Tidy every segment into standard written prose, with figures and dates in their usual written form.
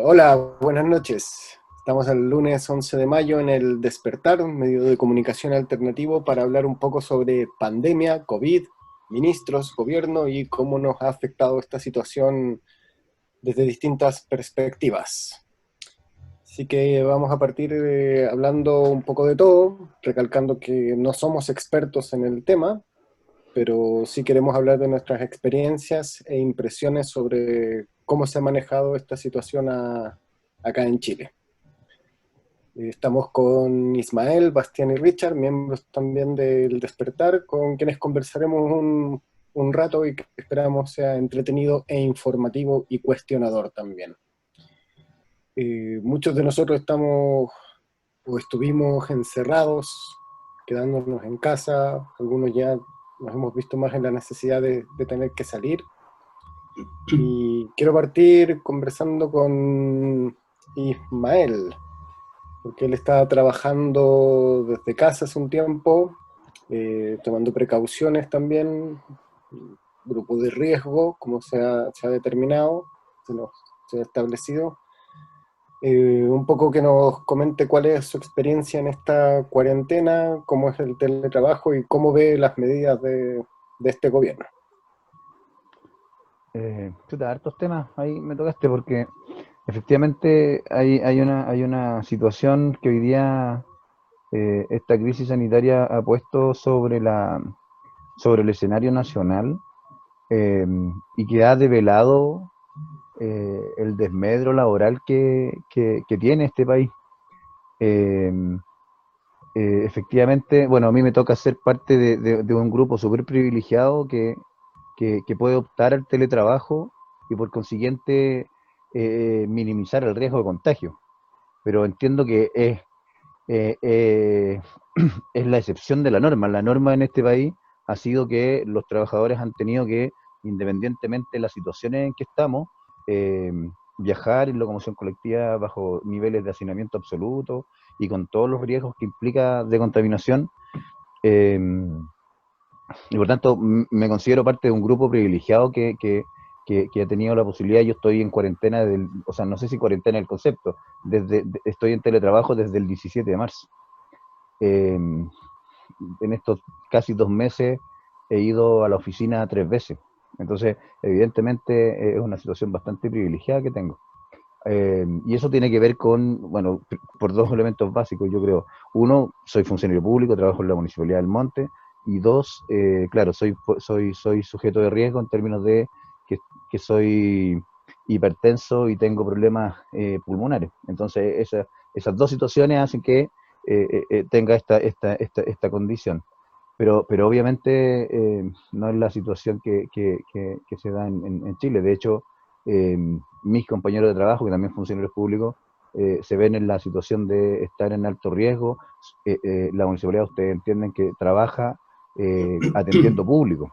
Hola, buenas noches. Estamos el lunes 11 de mayo en el Despertar, un medio de comunicación alternativo para hablar un poco sobre pandemia, COVID, ministros, gobierno y cómo nos ha afectado esta situación desde distintas perspectivas. Así que vamos a partir hablando un poco de todo, recalcando que no somos expertos en el tema, pero sí queremos hablar de nuestras experiencias e impresiones sobre cómo se ha manejado esta situación acá en Chile. Estamos con Ismael, Bastián y Richard, miembros también del Despertar, con quienes conversaremos un rato y que esperamos sea entretenido e informativo y cuestionador también. Muchos de nosotros estamos o estuvimos encerrados, quedándonos en casa, algunos ya nos hemos visto más en la necesidad de tener que salir. Y quiero partir conversando con Ismael, porque él está trabajando desde casa hace un tiempo, tomando precauciones también, grupo de riesgo, como se ha determinado, se ha establecido. Un poco que nos comente cuál es su experiencia en esta cuarentena, cómo es el teletrabajo y cómo ve las medidas de este gobierno. Chuta, hartos temas, ahí me tocaste porque efectivamente hay una situación que hoy día esta crisis sanitaria ha puesto sobre el escenario nacional, eh, y que ha develado el desmedro laboral que tiene este país. Eh, Efectivamente, bueno, a mí me toca ser parte de un grupo súper privilegiado que puede optar al teletrabajo y por consiguiente minimizar el riesgo de contagio. Pero entiendo que eh, eh, es la excepción de la norma. La norma en este país ha sido que los trabajadores han tenido que, independientemente de las situaciones en que estamos, eh, viajar en locomoción colectiva bajo niveles de hacinamiento absoluto y con todos los riesgos que implica de contaminación. eh, y por tanto, me considero parte de un grupo privilegiado que ha tenido la posibilidad. Yo estoy en cuarentena, o sea, no sé si cuarentena es el concepto, estoy en teletrabajo desde el 17 de marzo. Eh, en estos casi 2 meses he ido a la oficina 3 veces. Entonces, evidentemente, es una situación bastante privilegiada que tengo. Y eso tiene que ver con, bueno, por dos elementos básicos, yo creo. Uno, soy funcionario público, trabajo en la Municipalidad del Monte. Y dos, claro, soy sujeto de riesgo en términos de que soy hipertenso y tengo problemas pulmonares. Entonces, esas dos situaciones hacen que tenga esta condición. Pero obviamente no es la situación que se da en Chile. De hecho, eh, mis compañeros de trabajo, que también funcionarios públicos, se ven en la situación de estar en alto riesgo. La municipalidad, ustedes entienden que trabaja atendiendo público,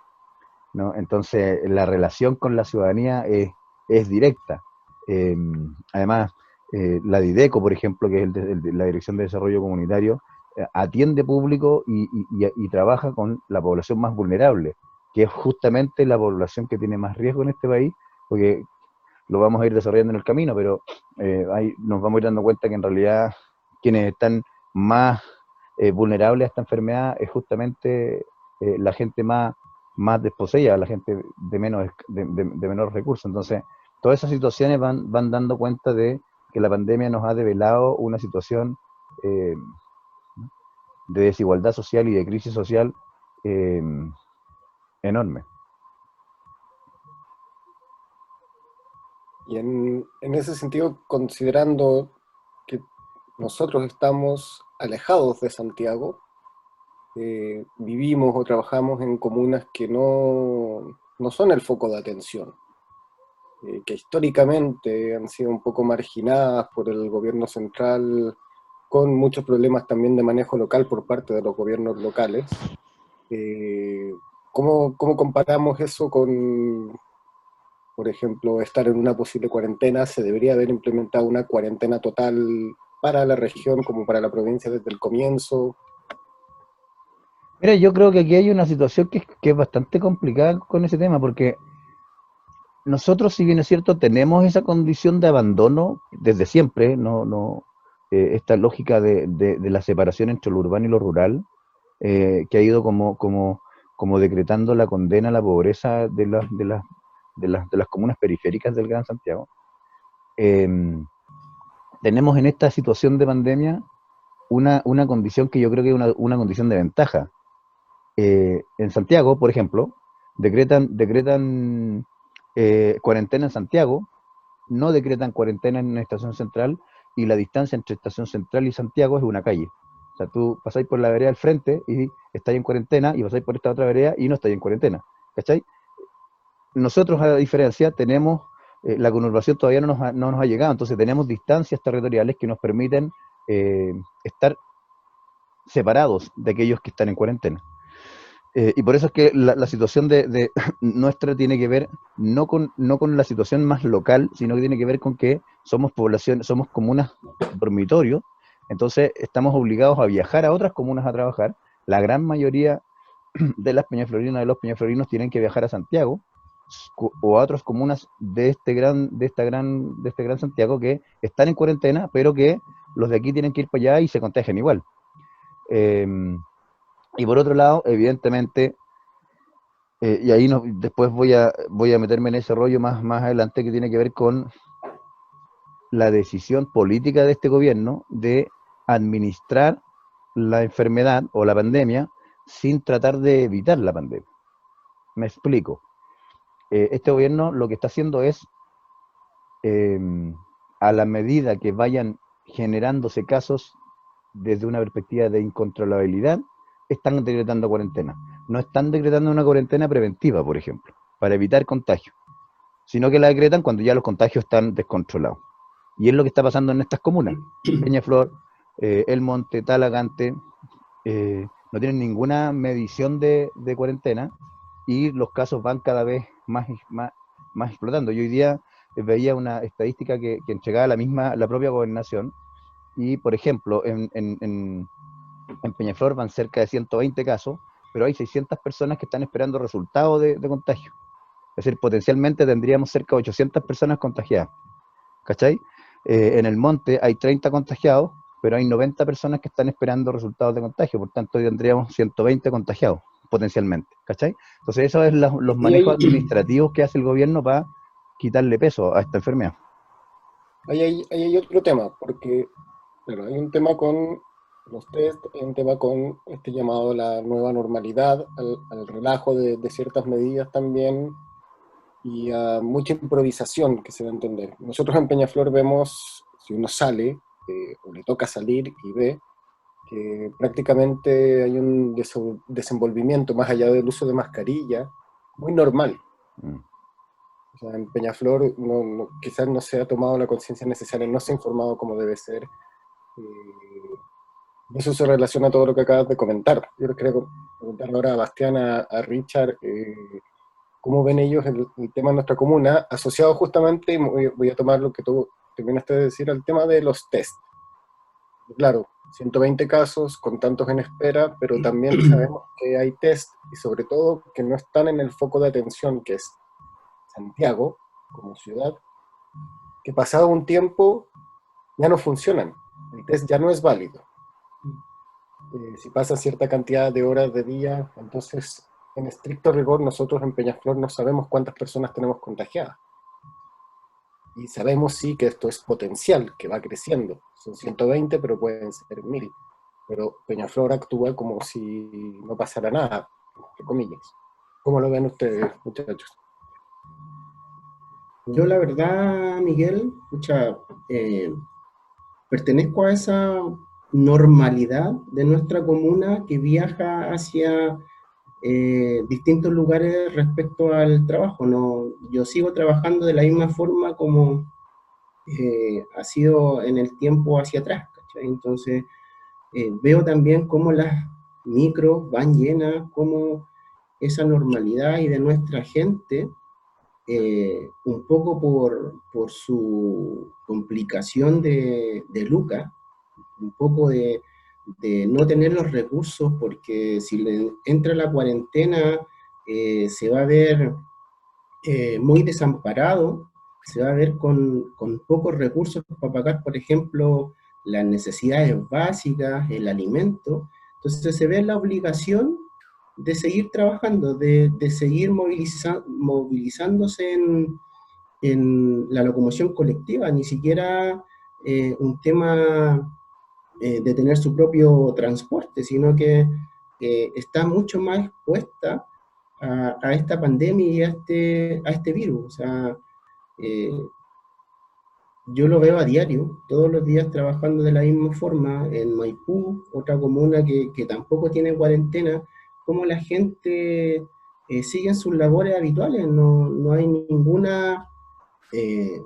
¿no? Entonces, la relación con la ciudadanía es directa. Eh, Además, la Dideco, por ejemplo, que es la Dirección de Desarrollo Comunitario, atiende público y trabaja con la población más vulnerable, que es justamente la población que tiene más riesgo en este país, porque lo vamos a ir desarrollando en el camino, pero ahí nos vamos a ir dando cuenta que en realidad quienes están más vulnerables a esta enfermedad es justamente la gente más desposeída, la gente de menor recursos. Entonces, todas esas situaciones van dando cuenta de que la pandemia nos ha develado una situación eh, de desigualdad social y de crisis social eh, enorme. Y en ese sentido, considerando que nosotros estamos alejados de Santiago, vivimos o trabajamos en comunas que no son el foco de atención, que históricamente han sido un poco marginadas por el gobierno central, con muchos problemas también de manejo local por parte de los gobiernos locales. Eh, ¿Cómo comparamos eso con, por ejemplo, estar en una posible cuarentena? ¿Se debería haber implementado una cuarentena total para la región como para la provincia desde el comienzo? Mira, yo creo que aquí hay una situación que es bastante complicada con ese tema, porque nosotros, si bien es cierto, tenemos esa condición de abandono desde siempre, esta lógica de la separación entre lo urbano y lo rural, que ha ido como decretando la condena a la pobreza de las comunas periféricas del Gran Santiago. Eh, Tenemos en esta situación de pandemia una condición que yo creo que es una condición de ventaja. En Santiago, por ejemplo, decretan cuarentena en Santiago, no decretan cuarentena en la estación central, y la distancia entre estación central y Santiago es una calle. O sea, tú pasáis por la vereda al frente y estáis en cuarentena, y pasáis por esta otra vereda y no estáis en cuarentena. ¿Cachai? Nosotros, a la diferencia, tenemos, la conurbación todavía no nos ha llegado, entonces tenemos distancias territoriales que nos permiten estar separados de aquellos que están en cuarentena. Y por eso es que la situación de nuestra tiene que ver no con la situación más local, sino que tiene que ver con que somos población, somos comunas dormitorio, entonces estamos obligados a viajar a otras comunas a trabajar. La gran mayoría de las peñaflorinas, de los peñaflorinos, tienen que viajar a Santiago o a otras comunas de este gran Santiago, que están en cuarentena, pero que los de aquí tienen que ir para allá y se contagian igual. Eh, y por otro lado, evidentemente, y ahí después voy a meterme en ese rollo más adelante, que tiene que ver con la decisión política de este gobierno de administrar la enfermedad o la pandemia sin tratar de evitar la pandemia. Me explico. Este gobierno lo que está haciendo es, eh, a la medida que vayan generándose casos desde una perspectiva de incontrolabilidad, están decretando cuarentena. No están decretando una cuarentena preventiva, por ejemplo, para evitar contagio, sino que la decretan cuando ya los contagios están descontrolados. Y es lo que está pasando en estas comunas. Peñaflor, El Monte, Talagante, no tienen ninguna medición de cuarentena, y los casos van cada vez más explotando. Yo hoy día veía una estadística que entregaba la propia gobernación, y por ejemplo, en Peñaflor van cerca de 120 casos, pero hay 600 personas que están esperando resultados de contagio. Es decir, potencialmente tendríamos cerca de 800 personas contagiadas. ¿Cachai? En el Monte hay 30 contagiados, pero hay 90 personas que están esperando resultados de contagio, por tanto hoy tendríamos 120 contagiados, potencialmente. ¿Cachai? Entonces, esos son los Y manejos administrativos que hace el gobierno para quitarle peso a esta enfermedad. ahí hay otro tema, porque claro, hay un tema con los test, hay un tema con este llamado a la nueva normalidad, al relajo de ciertas medidas también, y a mucha improvisación que se da a entender. Nosotros en Peñaflor vemos, si uno sale, o le toca salir y ve, que prácticamente hay un desenvolvimiento más allá del uso de mascarilla, muy normal. Mm. O sea, en Peñaflor quizás no se ha tomado la conciencia necesaria, no se ha informado como debe ser. Eso se relaciona a todo lo que acabas de comentar. Yo les quería preguntar ahora a Bastián, a Richard, cómo ven ellos el tema de nuestra comuna, asociado justamente, y voy a tomar lo que tú terminaste de decir, al tema de los test. Claro, 120 casos con tantos en espera, pero también sabemos que hay test y sobre todo que no están en el foco de atención, que es Santiago como ciudad, que pasado un tiempo ya no funcionan. El test ya no es válido. Si pasa cierta cantidad de horas de día, entonces en estricto rigor nosotros en Peñaflor no sabemos cuántas personas tenemos contagiadas. Y sabemos sí que esto es potencial, que va creciendo. Son 120, pero pueden ser 1000. Pero Peñaflor actúa como si no pasara nada, entre comillas. ¿Cómo lo ven ustedes, muchachos? Yo la verdad, Miguel, escucha, pertenezco a esa normalidad de nuestra comuna que viaja hacia distintos lugares respecto al trabajo. No, yo sigo trabajando de la misma forma como ha sido en el tiempo hacia atrás, ¿cachai? Entonces, veo también cómo las micros van llenas, cómo esa normalidad y de nuestra gente, un poco por su complicación de Luca, un poco de no tener los recursos, porque si le entra la cuarentena, se va a ver muy desamparado, se va a ver con pocos recursos para pagar, por ejemplo, las necesidades básicas, el alimento. Entonces se ve la obligación de seguir trabajando, de seguir movilizándose en la locomoción colectiva, ni siquiera un tema de tener su propio transporte, sino que está mucho más expuesta a esta pandemia y a este virus. O sea, eh, yo lo veo a diario, todos los días trabajando de la misma forma, en Maipú, otra comuna que tampoco tiene cuarentena, como la gente sigue en sus labores habituales, no hay ninguna, eh,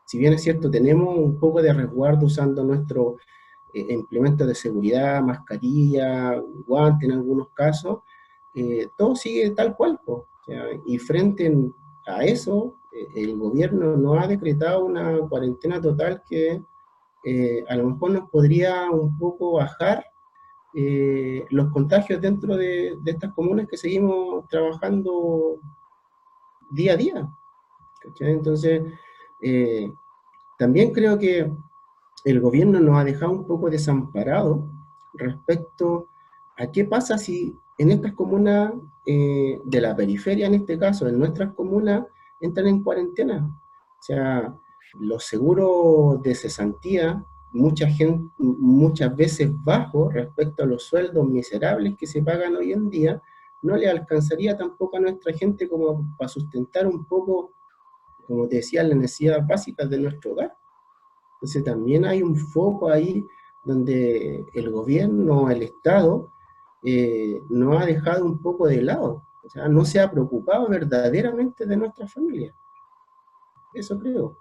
si bien es cierto, tenemos un poco de resguardo usando nuestro implementos de seguridad, mascarilla, guante en algunos casos, todo sigue tal cual. O sea, y frente a eso, el gobierno no ha decretado una cuarentena total que a lo mejor nos podría un poco bajar los contagios dentro de estas comunas que seguimos trabajando día a día. ¿Cachai? Entonces, eh, también creo que el gobierno nos ha dejado un poco desamparados respecto a qué pasa si en estas comunas de la periferia, en este caso, en nuestras comunas, entran en cuarentena. O sea, los seguros de cesantía, muchas veces bajos respecto a los sueldos miserables que se pagan hoy en día, no le alcanzaría tampoco a nuestra gente como para sustentar un poco, como te decía, las necesidades básicas de nuestro hogar. Entonces también hay un foco ahí donde el gobierno, el Estado, nos ha dejado un poco de lado. O sea, no se ha preocupado verdaderamente de nuestra familia. Eso creo.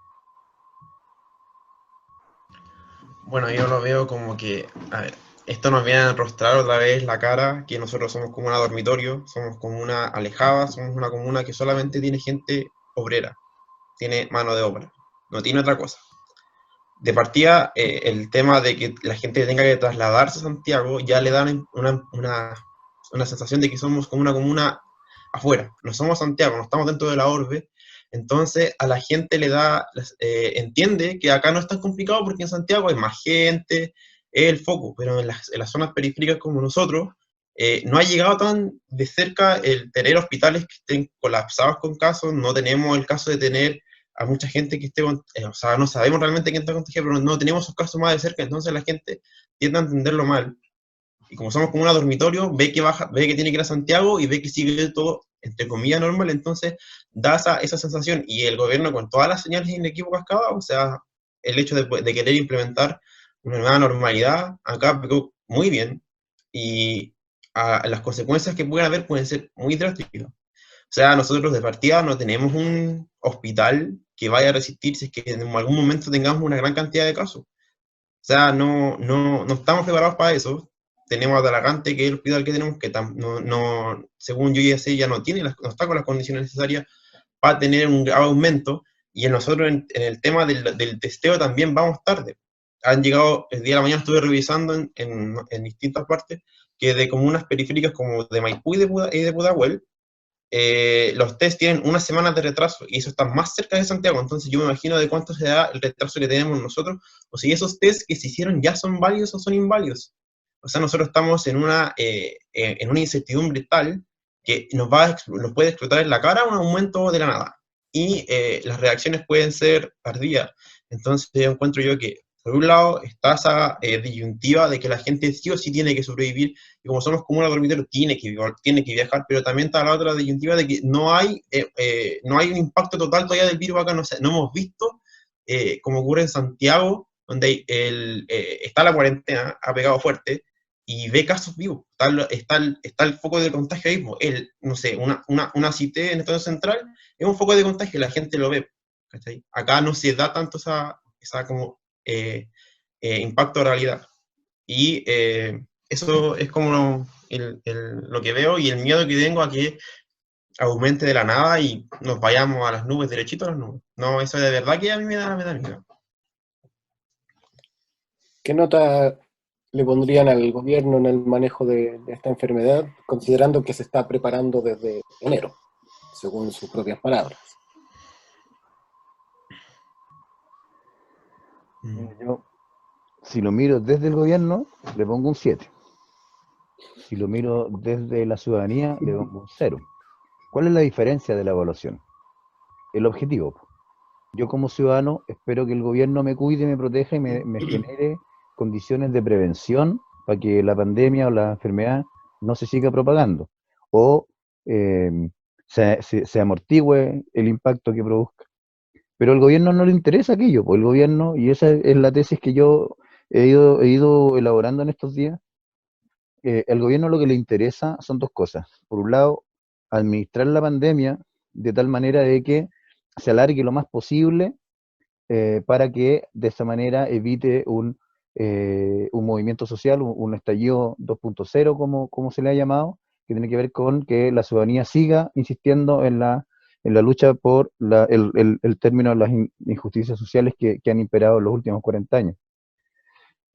Bueno, yo lo veo como que, a ver, esto nos viene a enrostrar otra vez la cara, que nosotros somos como una dormitorio, somos como una alejada, somos una comuna que solamente tiene gente obrera, tiene mano de obra, no tiene otra cosa. De partida, el tema de que la gente tenga que trasladarse a Santiago ya le da una sensación de que somos como una comuna afuera, no somos Santiago, no estamos dentro de la orbe, entonces a la gente le da, entiende que acá no es tan complicado porque en Santiago hay más gente, es el foco, pero en las zonas periféricas como nosotros, no ha llegado tan de cerca el tener hospitales que estén colapsados con casos, no tenemos el caso de tener a mucha gente que esté, o sea, no sabemos realmente quién está contagiado, pero no tenemos esos casos más de cerca, entonces la gente tiende a entenderlo mal. Y como somos como un dormitorio, ve que baja, ve que tiene que ir a Santiago y ve que sigue todo, entre comillas, normal, entonces da esa sensación. Y el gobierno, con todas las señales inequívocas que ha dado, o sea, el hecho de querer implementar una nueva normalidad, acá pegó muy bien, y las consecuencias que pueden haber pueden ser muy drásticas. O sea, nosotros de partida no tenemos un hospital que vaya a resistir si es que en algún momento tengamos una gran cantidad de casos. O sea, no estamos preparados para eso. Tenemos a Talagante, que es el hospital que tenemos, que según yo ya sé, ya no está con las condiciones necesarias para tener un aumento. Y nosotros en el tema del testeo también vamos tarde. Han llegado, el día de la mañana estuve revisando en distintas partes, que de comunas periféricas como de Maipú y de Pudahuel, los test tienen unas semanas de retraso y eso está más cerca de Santiago, entonces yo me imagino de cuánto se da el retraso que tenemos nosotros, o si esos test que se hicieron ya son válidos o son inválidos. O sea, nosotros estamos en una incertidumbre tal que nos puede explotar en la cara un aumento de la nada. Y las reacciones pueden ser tardías. Entonces yo encuentro yo que, por un lado, está esa disyuntiva de que la gente sí o sí tiene que sobrevivir, y como somos como una dormitorio, tiene que viajar, pero también está la otra disyuntiva de que no hay un impacto total todavía del virus acá, no hemos visto, como ocurre en Santiago, donde está la cuarentena, ha pegado fuerte, y ve casos vivos, está el foco de contagio ahí, no sé, una CITE en el Estado Central, es un foco de contagio, la gente lo ve, ¿cachai? Acá no se da tanto esa como impacto de realidad. Y eso es como lo que veo y el miedo que tengo a que aumente de la nada y nos vayamos a las nubes, derechito a las nubes. No, eso de verdad que a mí me da miedo. ¿Qué nota le pondrían al gobierno en el manejo de esta enfermedad, considerando que se está preparando desde enero, según sus propias palabras? Mm. Yo, si lo miro desde el gobierno, le pongo un 7. Si lo miro desde la ciudadanía, le pongo un 0. ¿Cuál es la diferencia de la evaluación? El objetivo. Yo como ciudadano espero que el gobierno me cuide, me proteja y me genere condiciones de prevención para que la pandemia o la enfermedad no se siga propagando o eh, se amortigüe el impacto que produzca. Pero al gobierno no le interesa aquello, pues el gobierno, y esa es la tesis que yo he ido elaborando en estos días, el gobierno lo que le interesa son dos cosas. Por un lado, administrar la pandemia de tal manera de que se alargue lo más posible para que de esa manera evite un movimiento social, un estallido 2.0, como se le ha llamado, que tiene que ver con que la ciudadanía siga insistiendo en la lucha por el término de las injusticias sociales que han imperado en los últimos 40 años.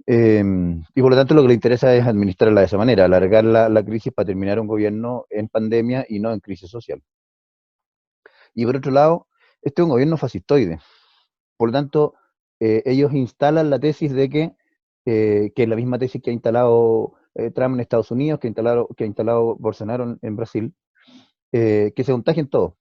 Y por lo tanto lo que le interesa es administrarla de esa manera, alargar la crisis para terminar un gobierno en pandemia y no en crisis social. Y por otro lado, este es un gobierno fascistoide. Por lo tanto, ellos instalan la tesis de que es la misma tesis que ha instalado Trump en Estados Unidos, que ha instalado Bolsonaro en Brasil, que se contagien todos.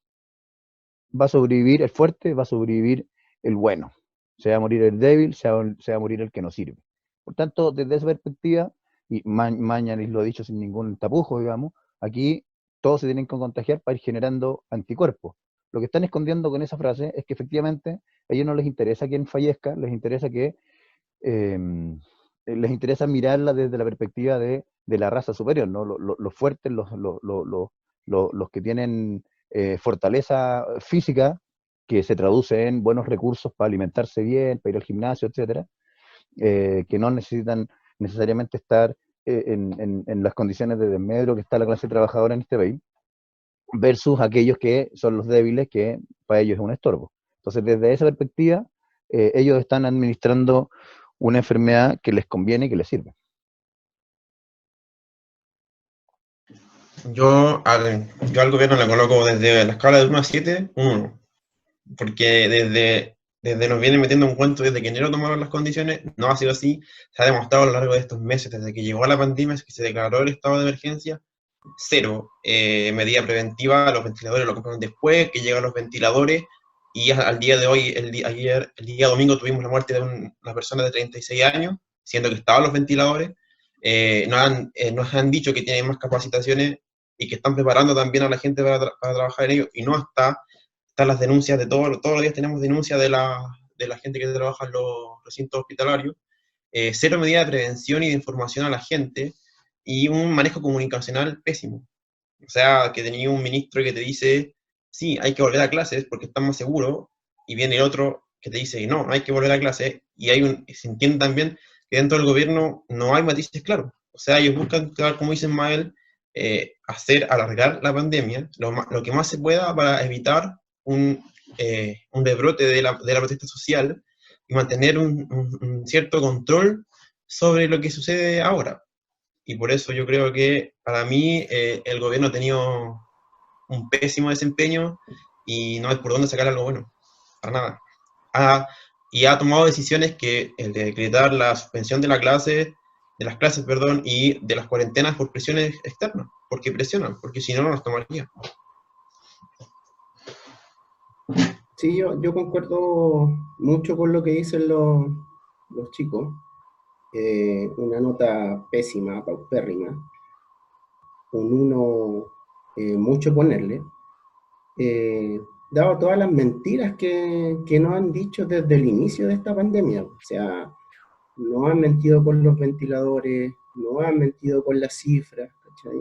Va a sobrevivir el fuerte, va a sobrevivir el bueno. Se va a morir el débil, se va a morir el que no sirve. Por tanto, desde esa perspectiva, y Mañalich lo ha dicho sin ningún tapujo, digamos, aquí todos se tienen que contagiar para ir generando anticuerpos. Lo que están escondiendo con esa frase es que efectivamente a ellos no les interesa quién fallezca, eh, les interesa mirarla desde la perspectiva de la raza superior, ¿no? Los fuertes, los que tienen fortaleza física, que se traduce en buenos recursos para alimentarse bien, para ir al gimnasio, etcétera, que no necesitan necesariamente estar en las condiciones de desmedro que está la clase trabajadora en este país, versus aquellos que son los débiles, que para ellos es un estorbo. Entonces, desde esa perspectiva, ellos están administrando una enfermedad que les conviene y que les sirve. Yo al gobierno le coloco desde la escala de 1 a 7, un 1. Porque desde nos vienen metiendo un cuento desde que enero tomaron las condiciones, no ha sido así. Se ha demostrado a lo largo de estos meses, desde que llegó la pandemia, que se declaró el estado de emergencia, cero medida preventiva. Los ventiladores lo compraron después, que llegan los ventiladores, y al día de hoy, el día domingo, tuvimos la muerte de una persona de 36 años, siendo que estaban los ventiladores. Nos han dicho que tienen más capacitaciones y que están preparando también a la gente para trabajar en ello, y no están las denuncias de todos los días tenemos denuncias de la gente que trabaja en los recintos hospitalarios. Cero medida de prevención y de información a la gente, y un manejo comunicacional pésimo. O sea, que tenía un ministro que te dice, sí, hay que volver a clases porque están más seguros, y viene el otro que te dice, no, hay que volver a clases, y se entiende también que dentro del gobierno no hay matices claros. O sea, ellos buscan, como dice Mael, alargar la pandemia lo que más se pueda para evitar un rebrote de la protesta social, y mantener un cierto control sobre lo que sucede ahora. Y por eso yo creo que para mí el gobierno ha tenido un pésimo desempeño y no hay por dónde sacar algo bueno, para nada. Y ha tomado decisiones que el de decretar la suspensión de las clases, perdón, y de las cuarentenas por presiones externas, porque presionan, porque si no, no las tomaría. Sí, yo concuerdo mucho con lo que dicen los chicos. Una nota pésima, paupérrima, un uno, mucho ponerle, dado todas las mentiras que nos han dicho desde el inicio de esta pandemia. O sea, no han mentido con los ventiladores, no han mentido con las cifras, ¿cachai?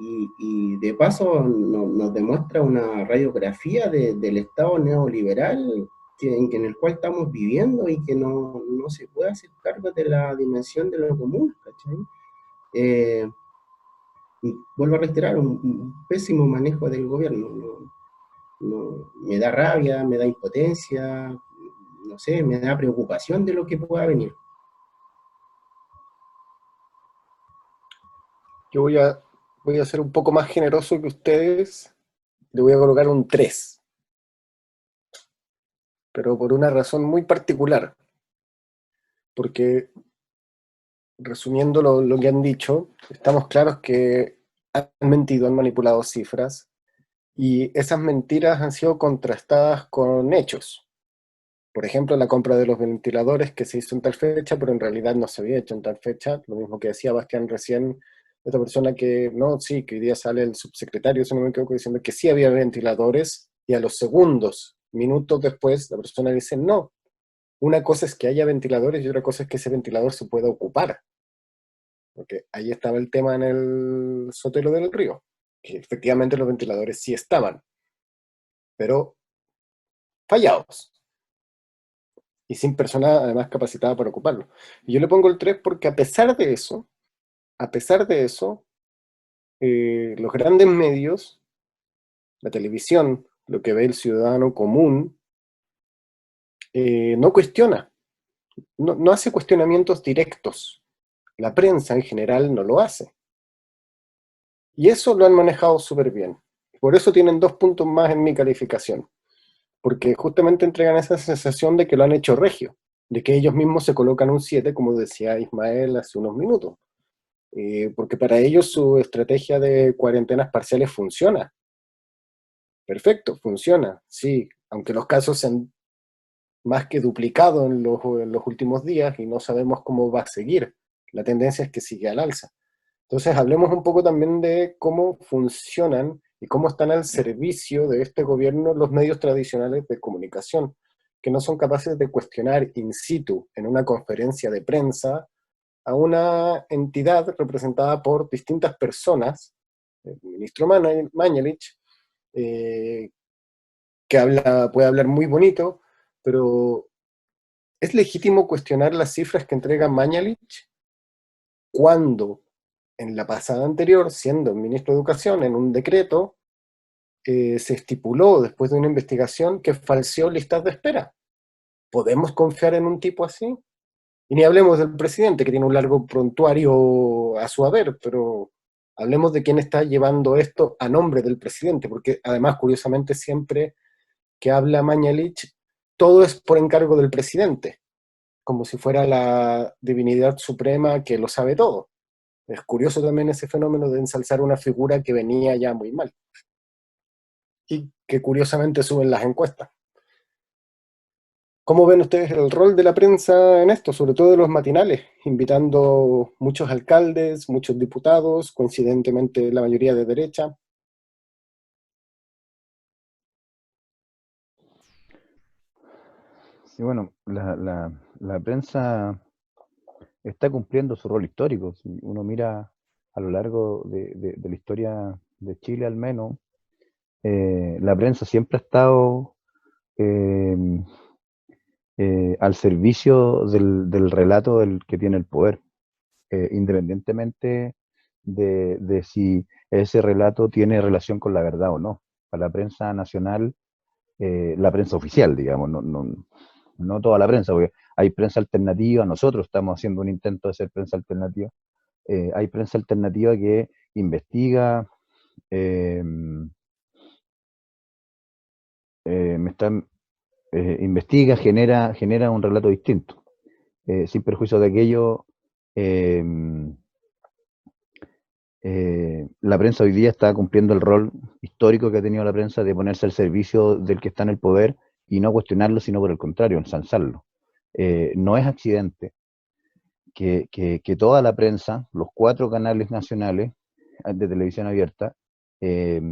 Y de paso nos demuestra una radiografía del Estado neoliberal en el cual estamos viviendo, y que no se puede hacer cargo de la dimensión de lo común, ¿cachai? Y vuelvo a reiterar, un pésimo manejo del gobierno. Me da rabia, me da impotencia, no sé, me da preocupación de lo que pueda venir. Yo voy a ser un poco más generoso que ustedes. Le voy a colocar un 3, pero por una razón muy particular. porque resumiendo lo que han dicho, estamos claros que han mentido, han manipulado cifras, y esas mentiras han sido contrastadas con hechos. Por ejemplo, la compra de los ventiladores que se hizo en tal fecha, pero en realidad no se había hecho en tal fecha. Lo mismo que decía Bastián recién, esta persona que, no, sí, que hoy día sale el subsecretario, si no me equivoco, diciendo que sí había ventiladores, y a los segundos, minutos después, la persona dice, no, una cosa es que haya ventiladores y otra cosa es que ese ventilador se pueda ocupar. Porque ahí estaba el tema en el Sotelo del Río, que efectivamente los ventiladores sí estaban, pero fallados y sin persona además capacitada para ocuparlo. Y yo le pongo el 3 porque a pesar de eso, los grandes medios, la televisión, lo que ve el ciudadano común, no cuestiona, no hace cuestionamientos directos. La prensa en general no lo hace. Y eso lo han manejado súper bien. Por eso tienen 2 puntos más en mi calificación. Porque justamente entregan esa sensación de que lo han hecho regio, de que ellos mismos se colocan un 7, como decía Ismael hace unos minutos. Porque para ellos su estrategia de cuarentenas parciales funciona. Perfecto, funciona, sí, aunque los casos se han más que duplicado en los últimos días y no sabemos cómo va a seguir. La tendencia es que sigue al alza. Entonces, hablemos un poco también de cómo funcionan y cómo están al servicio de este gobierno los medios tradicionales de comunicación, que no son capaces de cuestionar in situ en una conferencia de prensa a una entidad representada por distintas personas, el ministro Mañalich, eh, que puede hablar muy bonito, pero ¿es legítimo cuestionar las cifras que entrega Mañalich cuando en la pasada anterior, siendo ministro de Educación, en un decreto, se estipuló, después de una investigación, que falseó listas de espera? ¿Podemos confiar en un tipo así? Y ni hablemos del presidente, que tiene un largo prontuario a su haber, pero hablemos de quién está llevando esto a nombre del presidente, porque además, curiosamente, siempre que habla Mañalich, todo es por encargo del presidente, como si fuera la divinidad suprema que lo sabe todo. Es curioso también ese fenómeno de ensalzar una figura que venía ya muy mal y que curiosamente suben las encuestas. ¿Cómo ven ustedes el rol de la prensa en esto, sobre todo de los matinales, invitando muchos alcaldes, muchos diputados, coincidentemente la mayoría de derecha? Sí, bueno, la prensa está cumpliendo su rol histórico. Si uno mira a lo largo de la historia de Chile al menos, la prensa siempre ha estado eh, al servicio del relato del que tiene el poder, independientemente de si ese relato tiene relación con la verdad o no. Para la prensa nacional, la prensa oficial, digamos, no toda la prensa, porque hay prensa alternativa, nosotros estamos haciendo un intento de ser prensa alternativa, hay prensa alternativa que investiga, eh, me están, investiga, genera un relato distinto, sin perjuicio de aquello. eh, la prensa hoy día está cumpliendo el rol histórico que ha tenido la prensa de ponerse al servicio del que está en el poder y no cuestionarlo, sino por el contrario, ensalzarlo. No es accidente que toda la prensa, los 4 canales nacionales de televisión abierta, eh,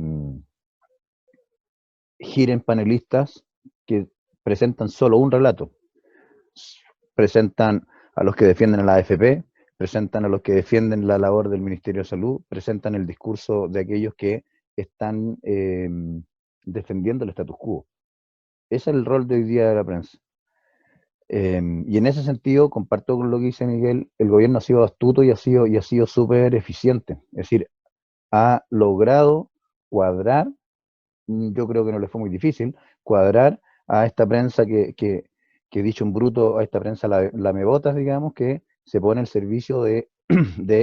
giren panelistas que presentan solo un relato. Presentan a los que defienden a la AFP, presentan a los que defienden la labor del Ministerio de Salud, presentan el discurso de aquellos que están defendiendo el status quo. Ese es el rol de hoy día de la prensa. Y en ese sentido, comparto con lo que dice Miguel, el gobierno ha sido astuto y ha sido súper eficiente. Es decir, ha logrado cuadrar, yo creo que no le fue muy difícil, cuadrar a esta prensa que dicho un bruto, a esta prensa la mebotas, digamos, que se pone al servicio de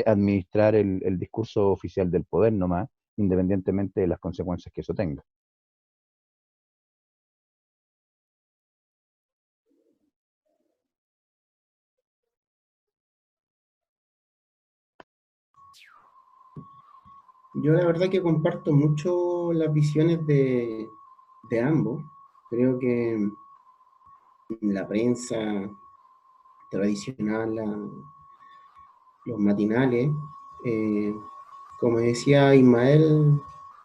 administrar el discurso oficial del poder nomás, independientemente de las consecuencias que eso tenga. Yo la verdad que comparto mucho las visiones de ambos. Creo que la prensa tradicional, los matinales, eh, como decía Ismael,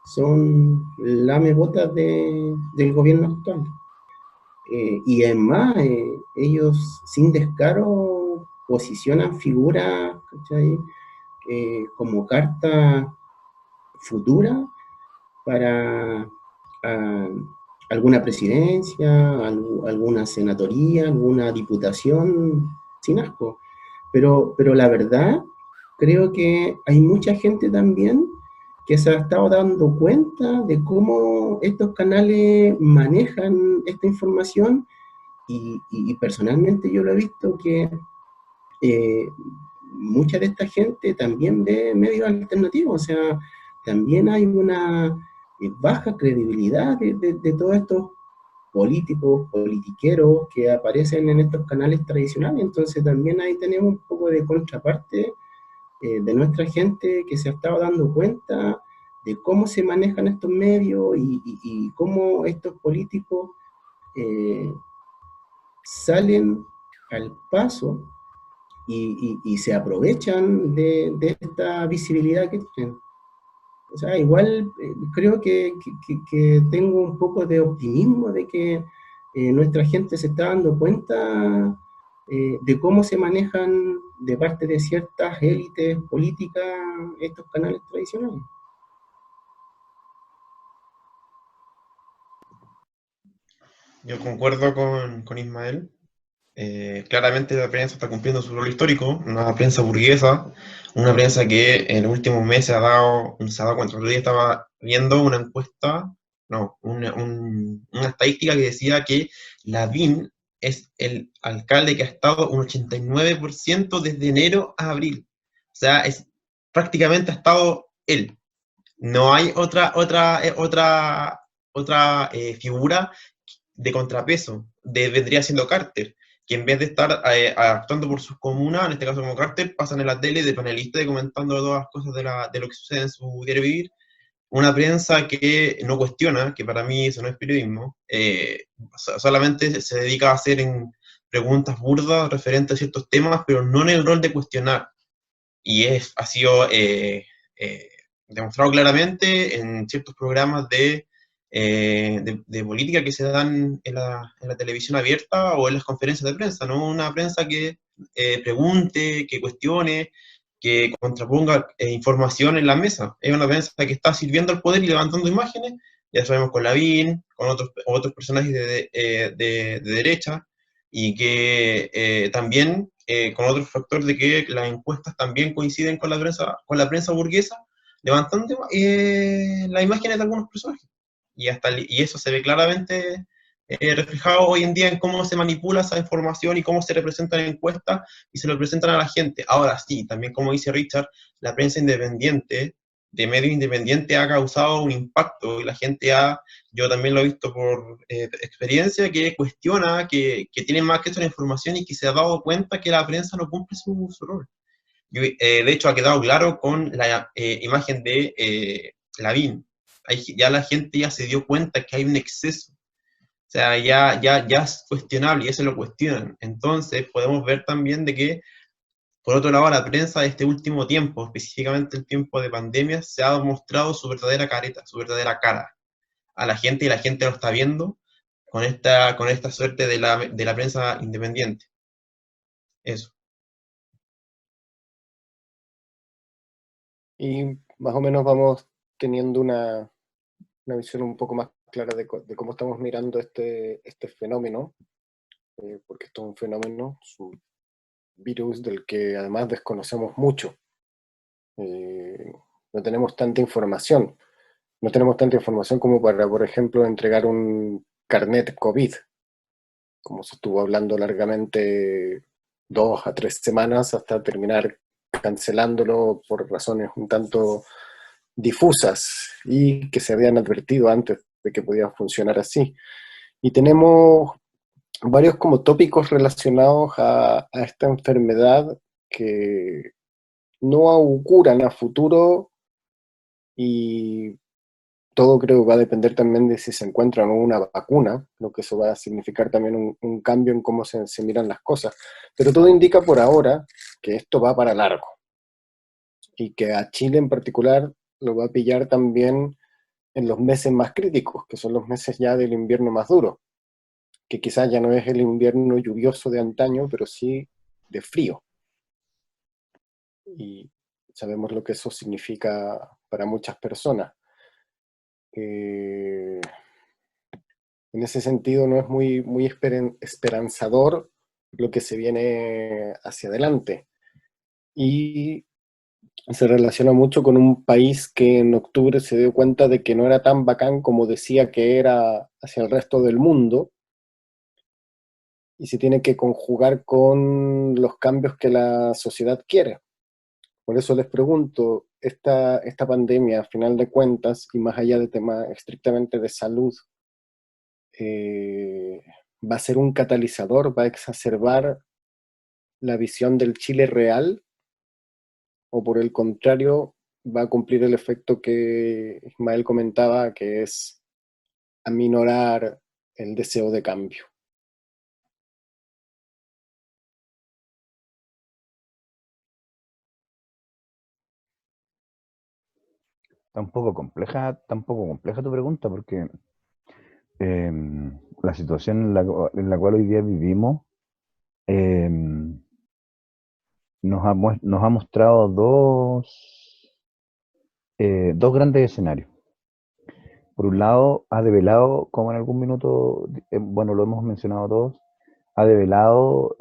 son lamebotas del gobierno actual. Y además, ellos sin descaro posicionan figuras, ¿cachai? Como carta futura para ah, alguna presidencia, alguna senatoría, alguna diputación, sin asco. Pero la verdad, creo que hay mucha gente también que se ha estado dando cuenta de cómo estos canales manejan esta información y personalmente yo lo he visto que eh, mucha de esta gente también ve medios alternativos, o sea, también hay una baja credibilidad de todos estos políticos, politiqueros que aparecen en estos canales tradicionales, entonces también ahí tenemos un poco de contraparte de nuestra gente que se ha estado dando cuenta de cómo se manejan estos medios y cómo estos políticos eh, salen al paso y se aprovechan de esta visibilidad que tienen. O sea, igual creo que tengo un poco de optimismo de que nuestra gente se está dando cuenta de cómo se manejan de parte de ciertas élites políticas estos canales tradicionales. Yo concuerdo con Ismael. Claramente la prensa está cumpliendo su rol histórico, una prensa burguesa, una prensa que en los últimos meses se ha dado cuenta. El otro día estaba viendo una encuesta, no, una estadística que decía que Lavín es el alcalde que ha estado un 89% desde enero a abril. O sea, prácticamente ha estado él. No hay otra figura de contrapeso, vendría siendo Carter, que en vez de estar actuando por sus comunas, en este caso como Carter, pasan en la tele de panelista y comentando todas las cosas de lo que sucede en su diario vivir. Una prensa que no cuestiona, que para mí eso no es periodismo, solamente se dedica a hacer preguntas burdas referentes a ciertos temas, pero no en el rol de cuestionar. Y ha sido eh, demostrado claramente en ciertos programas de política que se dan en la televisión abierta o en las conferencias de prensa, ¿no? Una prensa que pregunte, que cuestione, que contraponga información en la mesa. Es una prensa que está sirviendo al poder y levantando imágenes, ya sabemos con Lavín, con otros personajes de derecha, y que también con otro factor de que las encuestas también coinciden con la prensa burguesa, levantando las imágenes de algunos personajes. Y eso se ve claramente reflejado hoy en día en cómo se manipula esa información y cómo se representan en encuestas y se lo presentan a la gente. Ahora sí, también como dice Richard, la prensa independiente, de medio independiente, ha causado un impacto y la gente yo también lo he visto por experiencia, que cuestiona, que tiene más acceso a la información y que se ha dado cuenta que la prensa no cumple su rol. De hecho, ha quedado claro con la imagen de Lavín. Ya la gente ya se dio cuenta que hay un exceso. O sea, ya es cuestionable y eso lo cuestionan. Entonces, podemos ver también de que, por otro lado, la prensa de este último tiempo, específicamente el tiempo de pandemia, se ha mostrado su verdadera careta, su verdadera cara a la gente y la gente lo está viendo con esta suerte de la prensa independiente. Eso. Y más o menos vamos teniendo una visión un poco más clara de cómo estamos mirando este fenómeno, porque esto es un fenómeno, es un virus del que además desconocemos mucho. No tenemos tanta información. No tenemos tanta información como para, por ejemplo, entregar un carnet COVID, como se estuvo hablando largamente 2 a 3 semanas hasta terminar cancelándolo por razones un tanto difusas y que se habían advertido antes de que podía funcionar así. Y tenemos varios como tópicos relacionados a esta enfermedad que no auguran a futuro y todo creo que va a depender también de si se encuentra o no una vacuna, lo que eso va a significar también un cambio en cómo se miran las cosas. Pero todo indica por ahora que esto va para largo y que a Chile en particular lo va a pillar también en los meses más críticos, que son los meses ya del invierno más duro, que quizás ya no es el invierno lluvioso de antaño, pero sí de frío. Y sabemos lo que eso significa para muchas personas. En ese sentido no es muy esperanzador lo que se viene hacia adelante. Y se relaciona mucho con un país que en octubre se dio cuenta de que no era tan bacán como decía que era hacia el resto del mundo, y se tiene que conjugar con los cambios que la sociedad quiere. Por eso les pregunto, esta pandemia, a final de cuentas, y más allá de temas estrictamente de salud, eh, ¿va a ser un catalizador? ¿Va a exacerbar la visión del Chile real? ¿O por el contrario, va a cumplir el efecto que Ismael comentaba, que es aminorar el deseo de cambio? Está un poco compleja tu pregunta, porque la situación en la cual hoy día vivimos em, nos ha mostrado dos grandes escenarios. Por un lado, ha develado, como en algún minuto, bueno, lo hemos mencionado todos, ha develado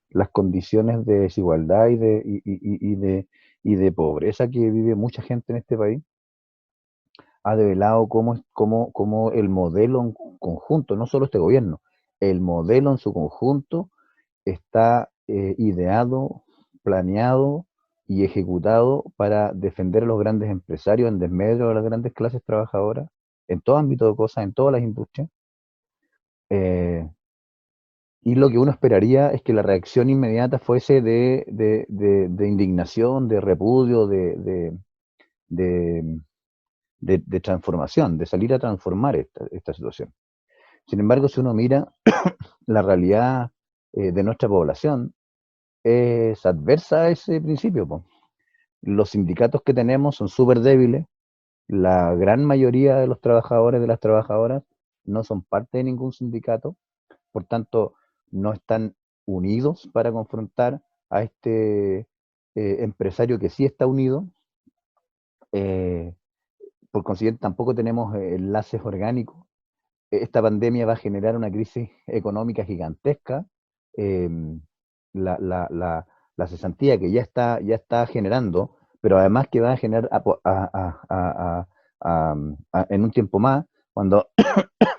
las condiciones de desigualdad y de pobreza que vive mucha gente en este país. Ha develado cómo el modelo en conjunto, no solo este gobierno, el modelo en su conjunto está ideado, planeado y ejecutado para defender a los grandes empresarios en desmedro de las grandes clases trabajadoras, en todo ámbito de cosas, en todas las industrias. Eh, y lo que uno esperaría es que la reacción inmediata fuese de indignación, de repudio, de, de transformación, de salir a transformar esta situación. Sin embargo, si uno mira la realidad de nuestra población, es adversa a ese principio, po. Los sindicatos que tenemos son súper débiles, la gran mayoría de los trabajadores, de las trabajadoras, no son parte de ningún sindicato, por tanto, no están unidos para confrontar a este empresario que sí está unido. Eh, por consiguiente, tampoco tenemos enlaces orgánicos. Esta pandemia va a generar una crisis económica gigantesca. Eh, la cesantía que ya está generando, pero además que va a generar en un tiempo más, cuando,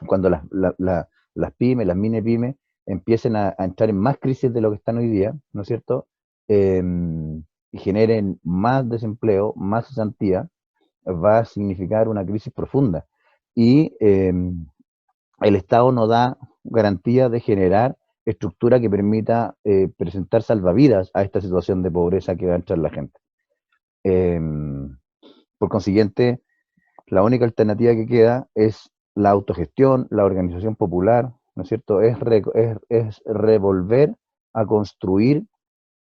cuando las pymes, las mini pymes, empiecen a entrar en más crisis de lo que están hoy día, ¿no es cierto? Eh, y generen más desempleo, más cesantía, va a significar una crisis profunda. Y el Estado no da garantía de generar estructura que permita presentar salvavidas a esta situación de pobreza que va a entrar la gente. Eh, por consiguiente, la única alternativa que queda es la autogestión, la organización popular, ¿no es cierto? Es revolver a construir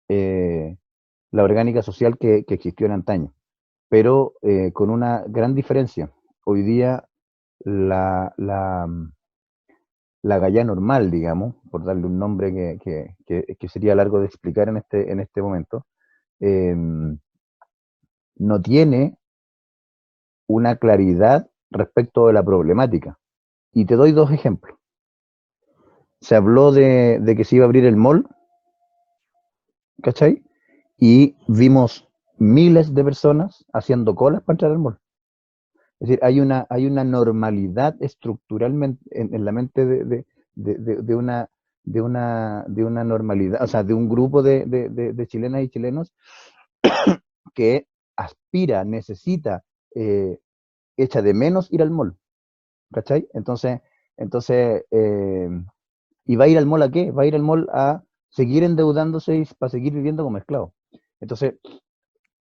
la orgánica social que existió en antaño, pero con una gran diferencia. Hoy día la galla normal, digamos, por darle un nombre que sería largo de explicar en este momento, eh, no tiene una claridad respecto de la problemática. Y te doy dos ejemplos. Se habló de que se iba a abrir el mall, ¿cachai? Y vimos miles de personas haciendo colas para entrar al mall. Es decir, hay una normalidad estructuralmente en la mente de de una normalidad, o sea, de un grupo de chilenas y chilenos que aspira, necesita, eh, echa de menos ir al mall, ¿cachai? Entonces ¿y va a ir al mall a qué? Va a ir al mall a seguir endeudándose y para seguir viviendo como esclavo. Entonces,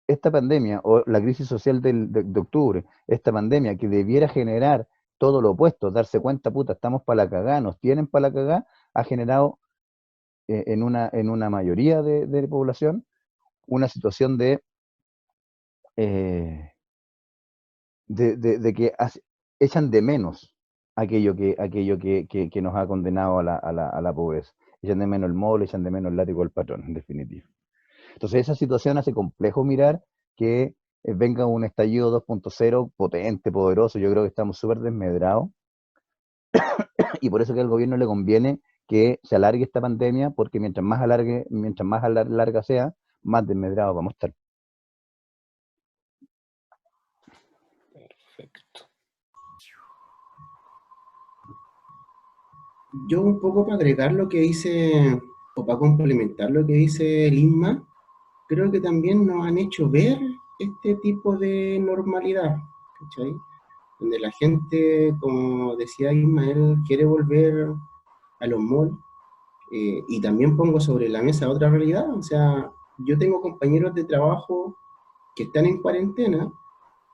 esta pandemia, o la crisis social de octubre, esta pandemia que debiera generar todo lo opuesto, darse cuenta, puta, estamos para la cagá, nos tienen para la cagá, ha generado en una mayoría de población una situación eh, de que echan de menos aquello que nos ha condenado a la pobreza. Echan de menos el mole, echan de menos el látigo del patrón, en definitiva. Entonces esa situación hace complejo mirar que venga un estallido 2.0 potente, poderoso. Yo creo que estamos súper desmedrados y por eso que al gobierno le conviene que se alargue esta pandemia, porque mientras más larga sea, más desmedrados vamos a estar. Perfecto. Yo un poco para agregar lo que dice, o para complementar lo que dice el INMA, creo que también nos han hecho ver este tipo de normalidad, ¿cachai? Donde la gente, como decía Ismael, quiere volver a los malls, y también pongo sobre la mesa otra realidad, o sea, yo tengo compañeros de trabajo que están en cuarentena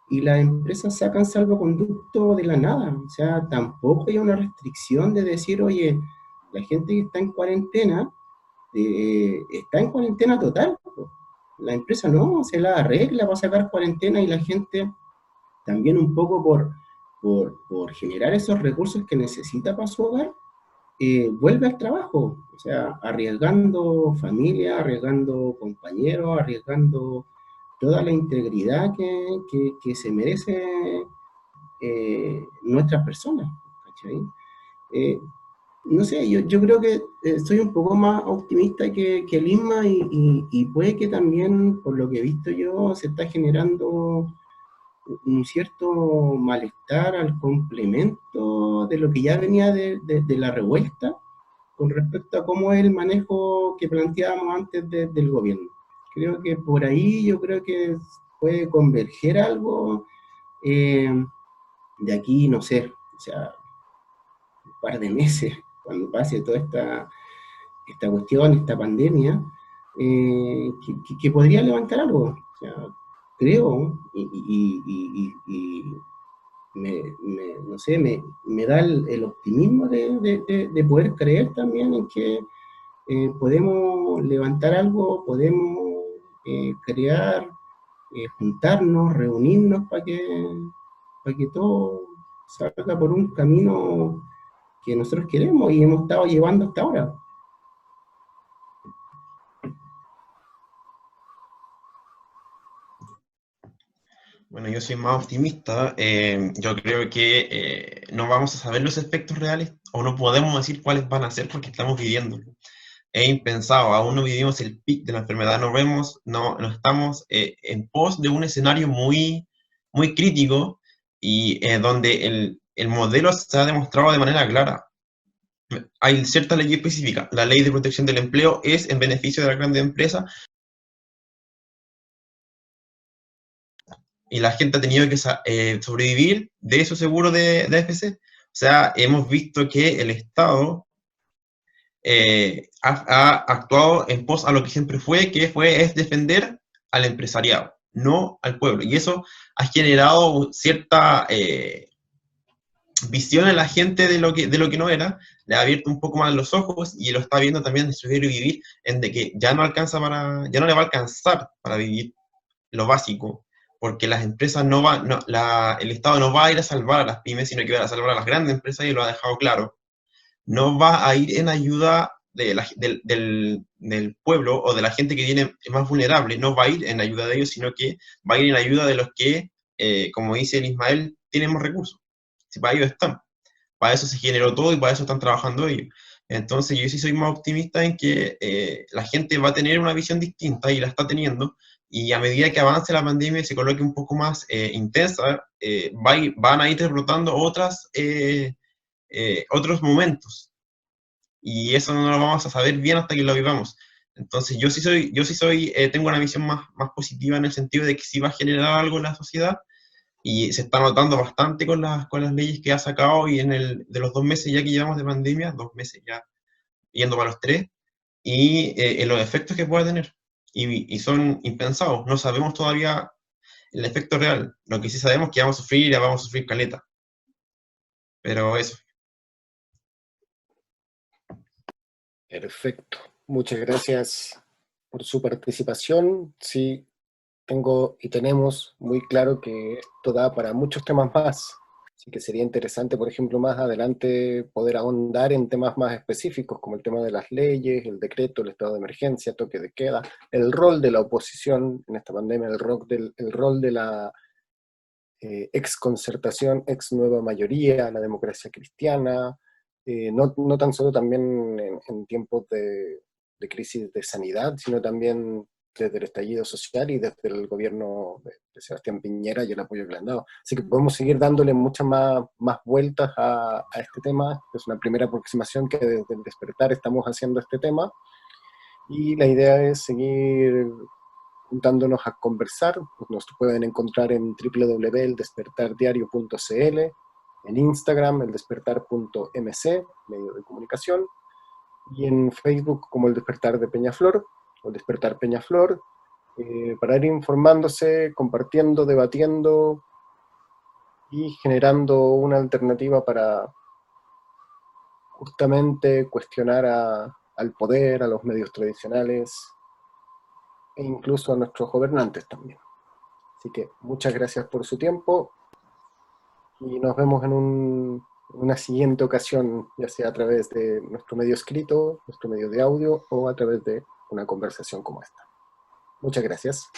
y las empresas sacan salvoconducto de la nada, o sea, tampoco hay una restricción de decir, oye, la gente que está en cuarentena total, po. La empresa no, se la arregla para sacar cuarentena y la gente también un poco por generar esos recursos que necesita para su hogar, vuelve al trabajo, o sea, arriesgando familia, arriesgando compañeros, arriesgando toda la integridad que se merece nuestras personas, ¿cachai? Eh, no sé, yo creo que soy un poco más optimista que el INMA y puede que también, por lo que he visto yo, se está generando un cierto malestar al complemento de lo que ya venía de la revuelta con respecto a cómo es el manejo que planteábamos antes del gobierno. Creo que por ahí yo creo que puede converger algo eh, de aquí, no sé, o sea, un par de meses, cuando pase toda esta cuestión, esta pandemia, que podría levantar algo. O sea, creo, no sé, me da el optimismo de poder creer también en que podemos levantar algo, podemos crear, juntarnos, reunirnos para que todo salga por un camino que nosotros queremos y hemos estado llevando hasta ahora. Bueno, yo soy más optimista. Yo creo que no vamos a saber los efectos reales o no podemos decir cuáles van a ser porque estamos viviéndolo. Es impensado, aún no vivimos el pic de la enfermedad, no estamos en pos de un escenario muy, muy crítico y donde el modelo se ha demostrado de manera clara. Hay cierta ley específica. La ley de protección del empleo es en beneficio de las grandes empresas y la gente ha tenido que sobrevivir de su seguro de AFC. O sea, hemos visto que el Estado ha actuado en pos a lo que siempre es defender al empresariado, no al pueblo. Y eso ha generado cierta visión en la gente de lo que no era, le ha abierto un poco más los ojos y lo está viendo también de su diario vivir, en de que ya no le va a alcanzar para vivir lo básico, porque las empresas el Estado no va a ir a salvar a las pymes, sino que va a salvar a las grandes empresas y lo ha dejado claro. No va a ir en ayuda del pueblo o de la gente que viene más vulnerable, no va a ir en ayuda de ellos, sino que va a ir en ayuda de los que, como dice el Ismael, tienen más recursos. Si para ellos están. Para eso se generó todo y para eso están trabajando ellos. Entonces yo sí soy más optimista en que la gente va a tener una visión distinta y la está teniendo, y a medida que avance la pandemia y se coloque un poco más intensa, van a ir derrotando otros momentos. Y eso no lo vamos a saber bien hasta que lo vivamos. Entonces tengo una visión más positiva en el sentido de que sí va a generar algo en la sociedad, y se está notando bastante con las leyes que ha sacado y de los 2 meses ya que llevamos de pandemia, 2 meses ya yendo para los 3, y en los efectos que pueda tener. y son impensados. No sabemos todavía el efecto real. Lo que sí sabemos es que vamos a sufrir caleta. Pero eso. Perfecto. Muchas gracias por su participación. Sí, tengo y tenemos muy claro que esto da para muchos temas más. Así que sería interesante, por ejemplo, más adelante poder ahondar en temas más específicos, como el tema de las leyes, el decreto, el estado de emergencia, toque de queda, el rol de la oposición en esta pandemia, el rol de la ex concertación, ex nueva mayoría, la democracia cristiana, no tan solo también en tiempos de crisis de sanidad, sino también desde el estallido social y desde el gobierno de Sebastián Piñera y el apoyo que le han dado. Así que podemos seguir dándole muchas más vueltas a este tema. Es una primera aproximación que desde el despertar estamos haciendo este tema, y la idea es seguir juntándonos a conversar. Pues nos pueden encontrar en www.eldespertardiario.cl, en Instagram, eldespertar.mc, medio de comunicación, y en Facebook como El Despertar de Peñaflor, o El Despertar Peñaflor, para ir informándose, compartiendo, debatiendo y generando una alternativa para justamente cuestionar al poder, a los medios tradicionales e incluso a nuestros gobernantes también. Así que muchas gracias por su tiempo y nos vemos en una siguiente ocasión, ya sea a través de nuestro medio escrito, nuestro medio de audio o a través de una conversación como esta. Muchas gracias.